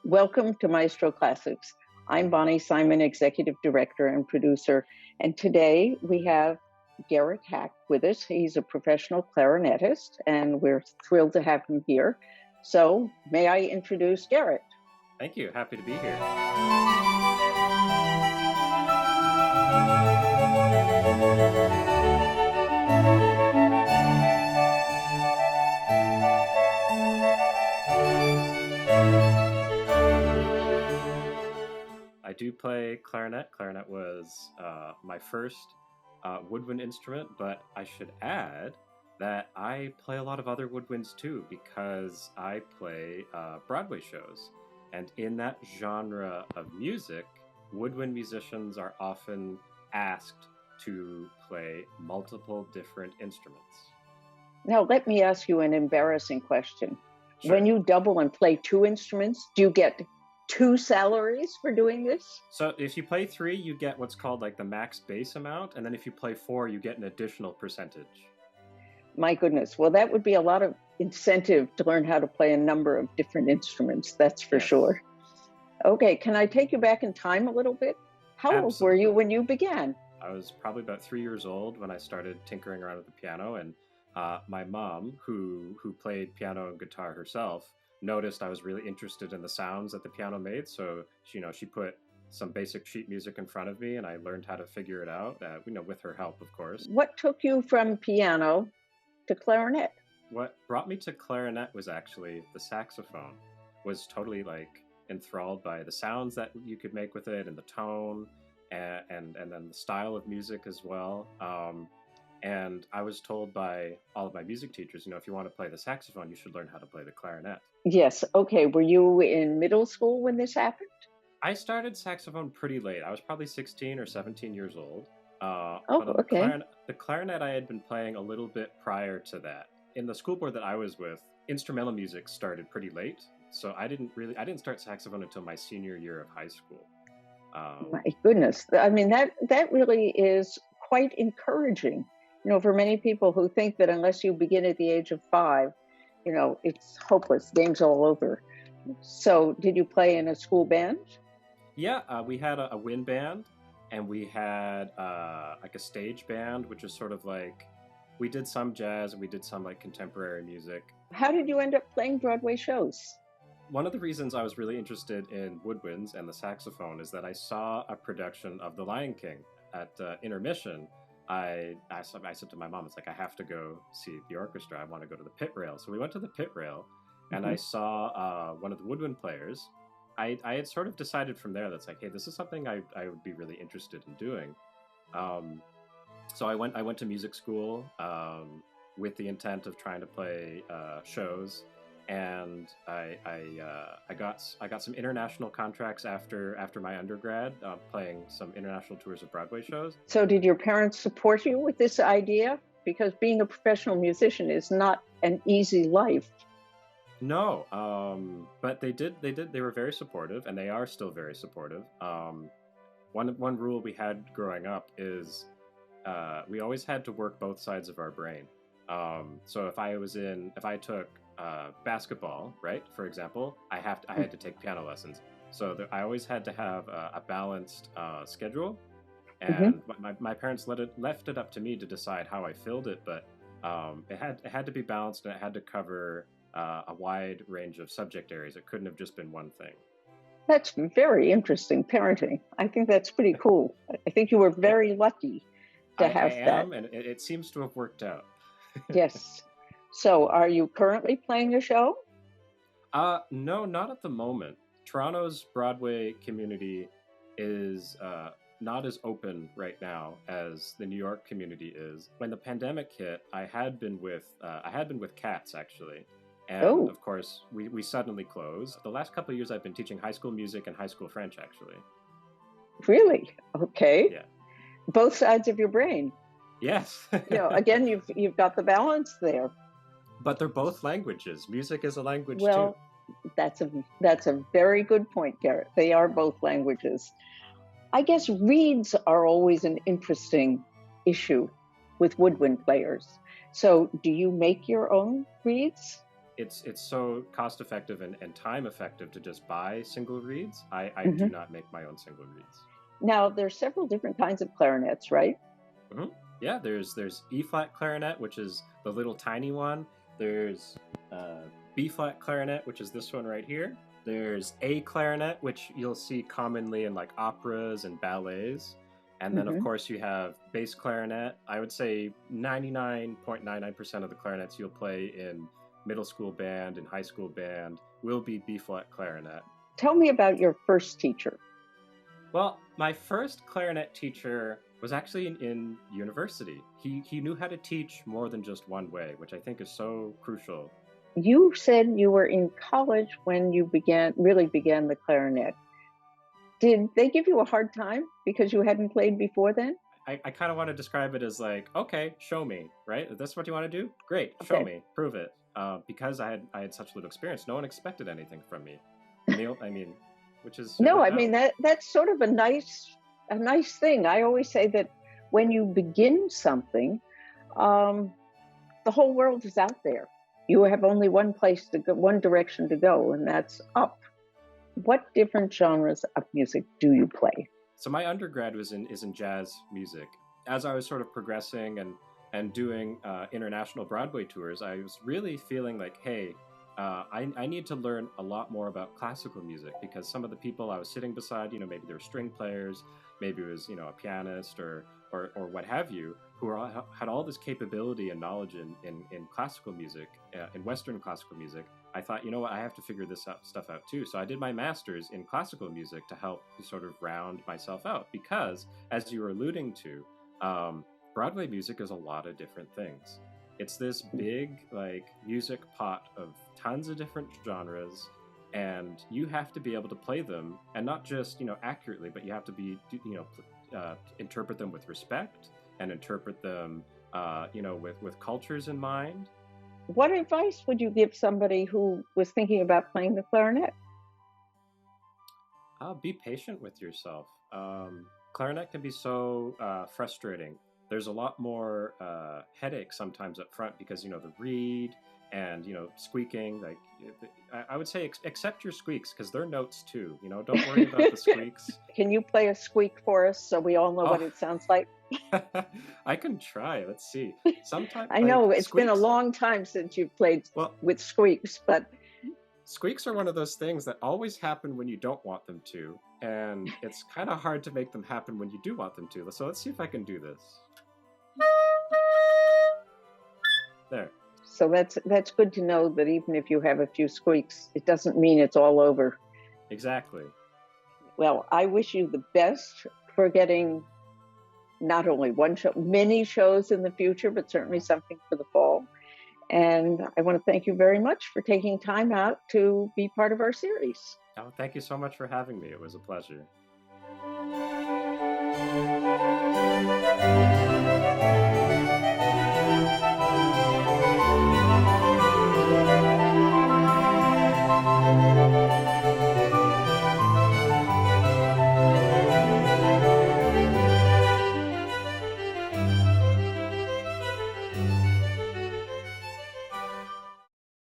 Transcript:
Welcome to Maestro Classics. I'm Bonnie Simon, Executive Director and Producer, and today we have Garrett Hack with us. He's a professional clarinetist, and we're thrilled to have him here. So, may I introduce Garrett? Thank you. Happy to be here. I do play clarinet. Clarinet was my first woodwind instrument, but I should add that I play a lot of other woodwinds too, because I play Broadway shows. And in that genre of music, woodwind musicians are often asked to play multiple different instruments. Now, let me ask you an embarrassing question. Sure. When you double and play two instruments, do you get two salaries for doing this? So if you play three, you get what's called like the max base amount. And then if you play four, you get an additional percentage. My goodness. Well, that would be a lot of incentive to learn how to play a number of different instruments. That's for sure. Okay. Can I take you back in time a little bit? How Absolutely. old were you when you began? I was probably about 3 years old when I started tinkering around with the piano. And my mom, who played piano and guitar herself, noticed I was really interested in the sounds that the piano made. So, she put some basic sheet music in front of me, and I learned how to figure it out, with her help, of course. What took you from piano to clarinet? What brought me to clarinet was actually the saxophone. Was totally enthralled by the sounds that you could make with it, and the tone, and then the style of music as well. And I was told by all of my music teachers, if you want to play the saxophone, you should learn how to play the clarinet. Yes. Okay. Were you in middle school when this happened? I started saxophone pretty late. I was probably 16 or 17 years old. Okay. The clarinet I had been playing a little bit prior to that. In the school board that I was with, instrumental music started pretty late. So I didn't start saxophone until my senior year of high school. My goodness. I mean, that really is quite encouraging. For many people who think that unless you begin at the age of 5, it's hopeless. Game's all over. So did you play in a school band? Yeah, we had a wind band, and we had a stage band, which is sort of we did some jazz and we did some contemporary music. How did you end up playing Broadway shows? One of the reasons I was really interested in woodwinds and the saxophone is that I saw a production of The Lion King at intermission. I said to my mom, I have to go see the orchestra. I want to go to the pit rail. So we went to the pit rail, and I saw one of the woodwind players. I had sort of decided from there that's hey, this is something I would be really interested in doing. So I went to music school with the intent of trying to play shows, and I got some international contracts after my undergrad, playing some international tours of Broadway shows. So did your parents support you with this idea? Because being a professional musician is not an easy life. No, but they did. They were very supportive, and they are still very supportive. One rule we had growing up is we always had to work both sides of our brain. So if I took basketball, right, for example, I had to take piano lessons. So I always had to have a balanced schedule, and my parents left it up to me to decide how I filled it. But it had to be balanced, and it had to cover a wide range of subject areas. It couldn't have just been one thing. That's very interesting parenting. I think that's pretty cool. I think you were very lucky to have that. I am, and it seems to have worked out. Yes. So are you currently playing a show? No, not at the moment. Toronto's Broadway community is not as open right now as the New York community is. When the pandemic hit, I had been with Cats, actually. And of course, we suddenly closed. The last couple of years I've been teaching high school music and high school French, actually. Really? Okay. Yeah. Both sides of your brain. Yes. Again, you've got the balance there. But they're both languages. Music is a language too. Well, that's a very good point, Garrett. They are both languages. I guess reeds are always an interesting issue with woodwind players. So do you make your own reeds? it's so cost effective and time effective to just buy single reeds. I Mm-hmm. do not make my own single reeds. Now, there's several different kinds of clarinets, right? Mm-hmm. Yeah, there's E flat clarinet, which is the little tiny one. There's B flat clarinet, which is this one right here. There's A clarinet, which you'll see commonly in like operas and ballets. And then, of course, you have bass clarinet. I would say 99.99% of the clarinets you'll play in middle school band and high school band will be B flat clarinet. Tell me about your first teacher. Well, my first clarinet teacher was actually in university. He knew how to teach more than just one way, which I think is so crucial. You said you were in college when you really began the clarinet. Did they give you a hard time because you hadn't played before then? I kind of want to describe it as like, okay, show me, right? Is this what you want to do? Great, show me, prove it. Because I had such little experience, no one expected anything from me. I mean, which is no. I mean that's sort of a nice thing. I always say that when you begin something, the whole world is out there. You have only one place to go, one direction to go, and that's up. What different genres of music do you play? So my undergrad is in jazz music. As I was sort of progressing and doing international Broadway tours, I was really feeling like, hey, I need to learn a lot more about classical music, because some of the people I was sitting beside, maybe they were string players, maybe it was, a pianist or what have you, who had all this capability and knowledge in classical music, in Western classical music. I thought, what, I have to figure this stuff out too. So I did my master's in classical music to help sort of round myself out, because as you were alluding to, Broadway music is a lot of different things. It's this big music pot of tons of different genres, and you have to be able to play them, and not just accurately, but you have to be interpret them with respect and interpret them with cultures in mind. What advice would you give somebody who was thinking about playing the clarinet? Be patient with yourself. Clarinet can be so frustrating. There's a lot more headache sometimes up front, because the reed and squeaking. I would say accept your squeaks, because they're notes too. Don't worry about the squeaks. Can you play a squeak for us so we all know what it sounds like? I can try. Let's see. Sometimes I know it's been a long time since you've played with squeaks, but squeaks are one of those things that always happen when you don't want them to, and it's kind of hard to make them happen when you do want them to. So let's see if I can do this. There. So that's good to know, that even if you have a few squeaks, it doesn't mean it's all over. Exactly. Well, I wish you the best for getting not only one show, many shows in the future, but certainly something for the fall. And I want to thank you very much for taking time out to be part of our series. Oh, thank you so much for having me. It was a pleasure.